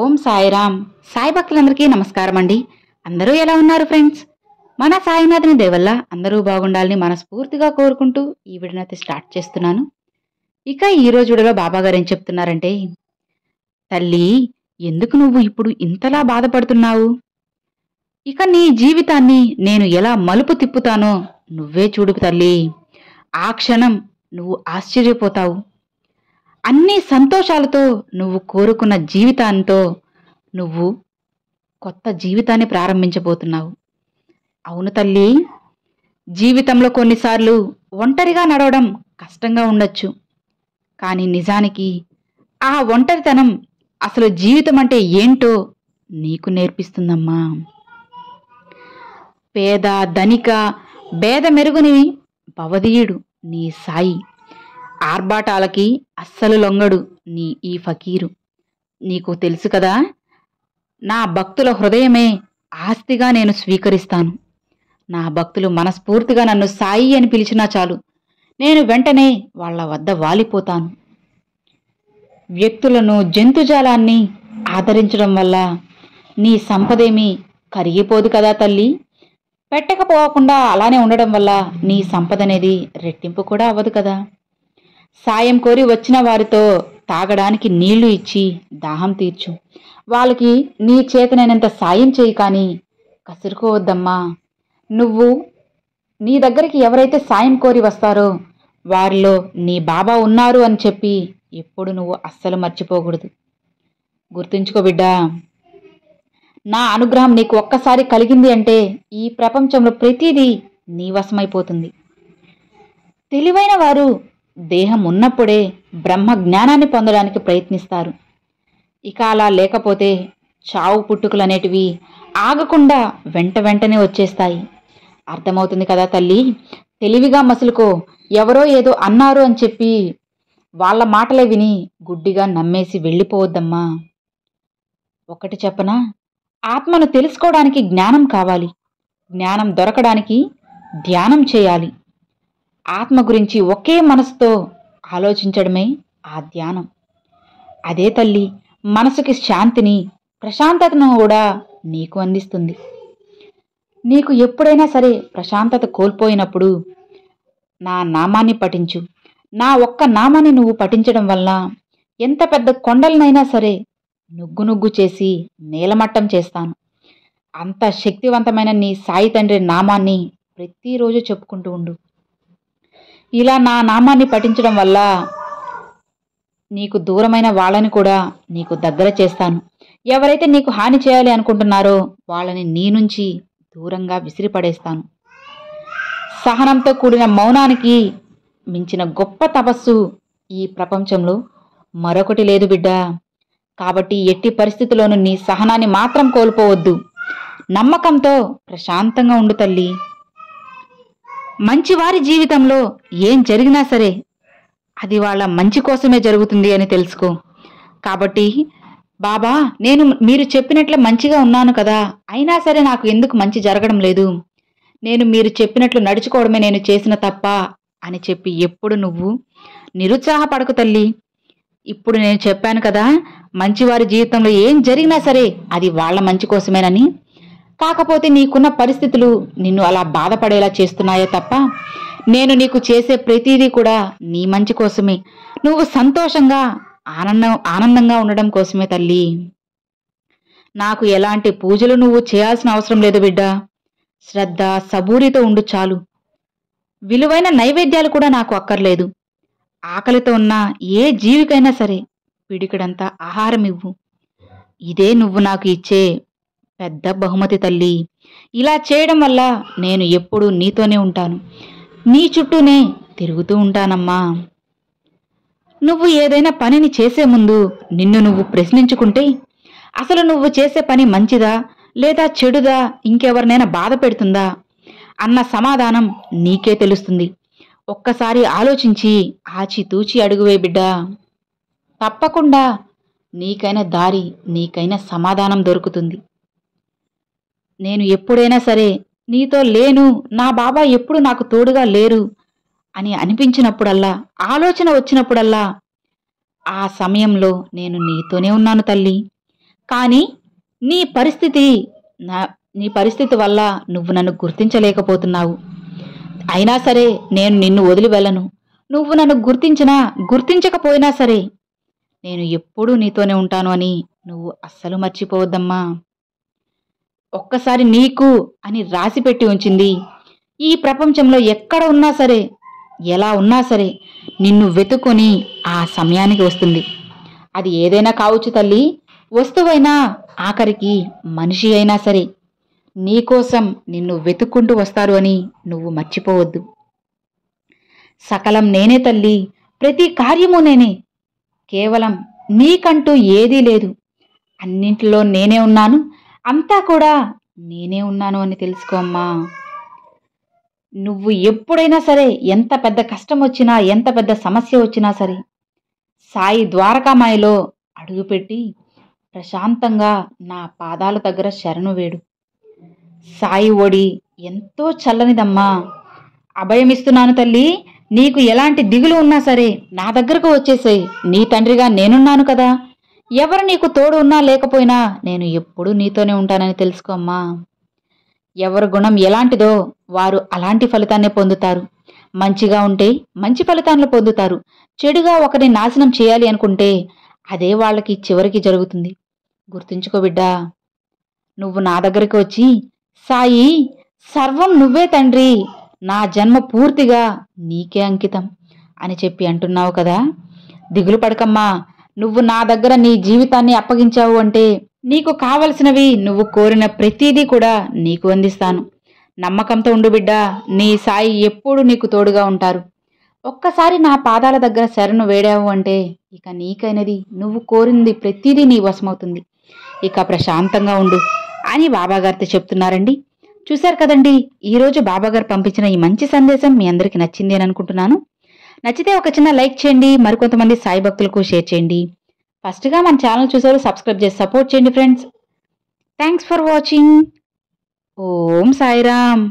ఓం సాయిరామ్. సాయి భక్తులందరికీ నమస్కారం అండి. అందరూ ఎలా ఉన్నారు ఫ్రెండ్స్? మన సాయినాథుని దయ వల్ల అందరూ బాగుండాలని మనస్ఫూర్తిగా కోరుకుంటూ ఈ వీడియోనైతే స్టార్ట్ చేస్తున్నాను. ఇక ఈ రోజు వీడియోలో బాబాగారు ఏం చెప్తున్నారంటే, తల్లి, ఎందుకు నువ్వు ఇప్పుడు ఇంతలా బాధపడుతున్నావు? ఇక నీ జీవితాన్ని నేను ఎలా మలుపు తిప్పుతానో నువ్వే చూడు తల్లి. ఆ క్షణం నువ్వు ఆశ్చర్యపోతావు. అన్ని సంతోషాలతో నువ్వు కోరుకున్న జీవితాంతో నువ్వు కొత్త జీవితాన్ని ప్రారంభించబోతున్నావు. అవును తల్లి, జీవితంలో కొన్నిసార్లు ఒంటరిగా నడవడం కష్టంగా ఉండొచ్చు. కానీ నిజానికి ఆ ఒంటరితనం అసలు జీవితం అంటే ఏంటో నీకు నేర్పిస్తుందమ్మా. పేద ధనిక భేద మెరుగుని భవదీయుడు నీ సాయి. ఆర్భాటాలకి అస్సలు లొంగడు నీ ఈ ఫకీరు. నీకు తెలుసు కదా, నా భక్తుల హృదయమే ఆస్తిగా నేను స్వీకరిస్తాను. నా భక్తులు మనస్ఫూర్తిగా నన్ను సాయి అని పిలిచినా చాలు, నేను వెంటనే వాళ్ళ వద్ద వాలిపోతాను. వ్యక్తులను జంతుజాలాన్ని ఆదరించడం వల్ల నీ సంపదేమీ కరిగిపోదు కదా తల్లి. పెట్టకపోకుండా అలానే ఉండడం వల్ల నీ సంపద అనేది రెట్టింపు కూడా అవ్వదు కదా. సాయం కోరి వచ్చిన వారితో తాగడానికి నీళ్లు ఇచ్చి దాహం తీర్చు. వాళ్ళకి నీ చేతనైనంత సాయం చేయి, కానీ కసురుకోవద్దమ్మా. నువ్వు నీ దగ్గరికి ఎవరైతే సాయం కోరి వస్తారో వారిలో నీ బాబా ఉన్నారు అని చెప్పి ఎప్పుడు నువ్వు అస్సలు మర్చిపోకూడదు. గుర్తుంచుకో బిడ్డా, నా అనుగ్రహం నీకు ఒక్కసారి కలిగింది అంటే ఈ ప్రపంచంలో ప్రతిదీ నీ వశమైపోతుంది. తెలివైన వారు దేహం ఉన్నప్పుడే బ్రహ్మ జ్ఞానాన్ని పొందడానికి ప్రయత్నిస్తారు. ఇక అలా లేకపోతే చావు పుట్టుకలు అనేటివి ఆగకుండా వెంటనే వచ్చేస్తాయి. అర్థమవుతుంది కదా తల్లి. తెలివిగా మసులుకో. ఎవరో ఏదో అన్నారు అని చెప్పి వాళ్ళ మాటలే విని గుడ్డిగా నమ్మేసి వెళ్ళిపోవద్దమ్మా. ఒకటి చెప్పనా, ఆత్మను తెలుసుకోవడానికి జ్ఞానం కావాలి. జ్ఞానం దొరకడానికి ధ్యానం చేయాలి. ఆత్మ గురించి ఒకే మనసుతో ఆలోచించడమే ఆ ధ్యానం. అదే తల్లి మనసుకి శాంతిని, ప్రశాంతతను కూడా నీకు అందిస్తుంది. నీకు ఎప్పుడైనా సరే ప్రశాంతత కోల్పోయినప్పుడు నా నామాన్ని పఠించు. నా ఒక్క నామాన్ని నువ్వు పఠించడం వల్ల ఎంత పెద్ద కొండలనైనా సరే నుగ్గు చేసి నేలమట్టం చేస్తాను. అంత శక్తివంతమైన నీ సాయి తండ్రి నామాన్ని ప్రతిరోజు చెప్పుకుంటూ ఉండు. ఇలా నా నామాన్ని పఠించడం వల్ల నీకు దూరమైన వాళ్ళని కూడా నీకు దగ్గర చేస్తాను. ఎవరైతే నీకు హాని చేయాలి అనుకుంటున్నారో వాళ్ళని నీ నుంచి దూరంగా విసిరిపడేస్తాను. సహనంతో కూడిన మౌనానికి మించిన గొప్ప తపస్సు ఈ ప్రపంచంలో మరొకటి లేదు బిడ్డా. కాబట్టి ఎట్టి పరిస్థితుల్లోనూ నీ సహనాన్ని మాత్రం కోల్పోవద్దు. నమ్మకంతో ప్రశాంతంగా ఉండు తల్లి. మంచివారి జీవితంలో ఏం జరిగినా సరే అది వాళ్ళ మంచి కోసమే జరుగుతుంది అని తెలుసుకో. కాబట్టి బాబా, నేను మీరు చెప్పినట్లు మంచిగా ఉన్నాను కదా, అయినా సరే నాకు ఎందుకు మంచి జరగడం లేదు, నేను మీరు చెప్పినట్లు నడుచుకోవడమే నేను చేసిన తప్ప అని చెప్పి ఎప్పుడు నువ్వు నిరుత్సాహపడకు తల్లి. ఇప్పుడు నేను చెప్పాను కదా, మంచివారి జీవితంలో ఏం జరిగినా సరే అది వాళ్ళ మంచి కోసమేనని. కాకపోతే నీకున్న పరిస్థితులు నిన్ను అలా బాధపడేలా చేస్తున్నాయే తప్ప నేను నీకు చేసే ప్రతిదీ కూడా నీ మంచి కోసమే. నువ్వు సంతోషంగా ఆనందంగా ఉండడం కోసమే తల్లి. నాకు ఎలాంటి పూజలు నువ్వు చేయాల్సిన అవసరం లేదు బిడ్డా. శ్రద్ధ సబూరితో ఉండు చాలు. విలువైన నైవేద్యాలు కూడా నాకు అక్కర్లేదు. ఆకలితో ఉన్న ఏ జీవికైనా సరే పిడికిడంతా ఆహారం ఇవ్వు. ఇదే నువ్వు నాకు ఇచ్చే పెద్ద బహుమతి తల్లి. ఇలా చేయడం వల్ల నేను ఎప్పుడూ నీతోనే ఉంటాను, నీ చుట్టూనే తిరుగుతూ ఉంటానమ్మా. నువ్వు ఏదైనా పనిని చేసే ముందు నిన్ను నువ్వు ప్రశ్నించుకుంటే అసలు నువ్వు చేసే పని మంచిదా లేదా చెడుదా, ఇంకెవరినైనా బాధ పెడుతుందా అన్న సమాధానం నీకే తెలుస్తుంది. ఒక్కసారి ఆలోచించి ఆచితూచి అడుగువే బిడ్డా. తప్పకుండా నీకైన దారి, నీకైన సమాధానం దొరుకుతుంది. నేను ఎప్పుడైనా సరే నీతో లేను, నా బాబా ఎప్పుడు నాకు తోడుగా లేరు అని అనిపించినప్పుడల్లా, ఆలోచన వచ్చినప్పుడల్లా ఆ సమయంలో నేను నీతోనే ఉన్నాను తల్లి. కానీ నీ పరిస్థితి నీ పరిస్థితి వల్ల నువ్వు నన్ను గుర్తించలేకపోతున్నావు. అయినా సరే నేను నిన్ను వదిలి వెళ్ళను. నువ్వు నన్ను గుర్తించినా గుర్తించకపోయినా సరే నేను ఎప్పుడూ నీతోనే ఉంటాను అని నువ్వు అస్సలు మర్చిపోవద్దమ్మా. ఒక్కసారి నీకు అని రాసిపెట్టి ఉంచింది ఈ ప్రపంచంలో ఎక్కడ ఉన్నా సరే, ఎలా ఉన్నా సరే నిన్ను వెతుకొని ఆ సమయానికి వస్తుంది. అది ఏదైనా కావచ్చు తల్లి, వస్తువైనా, ఆఖరికి మనిషి అయినా సరే నీకోసం నిన్ను వెతుక్కుంటూ వస్తారు అని నువ్వు మర్చిపోవద్దు. సకలం నేనే తల్లి, ప్రతి కార్యము నేనే. కేవలం నీకంటూ ఏదీ లేదు. అన్నింటిలో నేనే ఉన్నాను, అంతా కూడా నేనే ఉన్నాను అని తెలుసుకో అమ్మా. నువ్వు ఎప్పుడైనా సరే ఎంత పెద్ద కష్టం వచ్చినా, ఎంత పెద్ద సమస్య వచ్చినా సరే సాయి ద్వారకామాయిలో అడుగుపెట్టి ప్రశాంతంగా నా పాదాల దగ్గర శరణు వేడు. సాయి ఒడి ఎంతో చల్లనిదమ్మా. అభయమిస్తున్నాను తల్లి, నీకు ఎలాంటి దిగులు ఉన్నా సరే నా దగ్గరకు వచ్చేసేయ్. నీ తండ్రిగా నేనున్నాను కదా. ఎవరు నీకు తోడు ఉన్నా లేకపోయినా నేను ఎప్పుడూ నీతోనే ఉంటానని తెలుసుకో అమ్మా. ఎవరి గుణం ఎలాంటిదో వారు అలాంటి ఫలితాన్నే పొందుతారు. మంచిగా ఉంటే మంచి ఫలితాలను పొందుతారు. చెడుగా ఒకరిని నాశనం చేయాలి అనుకుంటే అదే వాళ్ళకి చివరికి జరుగుతుంది. గుర్తుంచుకో బిడ్డా. నువ్వు నా దగ్గరికి వచ్చి సాయి సర్వం నువ్వే తండ్రి, నా జన్మ పూర్తిగా నీకే అంకితం అని చెప్పి అంటున్నావు కదా. దిగులు పడకమ్మా. నువ్వు నా దగ్గర నీ జీవితాన్ని అప్పగించావు అంటే నీకు కావలసినవి, నువ్వు కోరిన ప్రతిదీ కూడా నీకు అందిస్తాను. నమ్మకంతో ఉండు బిడ్డా. నీ సాయి ఎప్పుడూ నీకు తోడుగా ఉంటారు. ఒక్కసారి నా పాదాల దగ్గర శరణు వేడావు అంటే ఇక నీకైనది, నువ్వు కోరింది ప్రతిదీ నీ వశమవుతుంది. ఇక ప్రశాంతంగా ఉండు అని బాబాగారితో చెప్తున్నారండి. చూశారు కదండి, ఈరోజు బాబాగారు పంపించిన ఈ మంచి సందేశం మీ అందరికీ నచ్చింది అని అనుకుంటున్నాను. నచ్చితే ఒక చిన్న లైక్ చేయండి, మరికొంతమంది సాయి భక్తులకు షేర్ చేయండి. ఫస్ట్గా మన ఛానల్ చూసారు, సబ్స్క్రైబ్ చేసి సపోర్ట్ చేయండి friends. Thanks for watching. Om Sairam.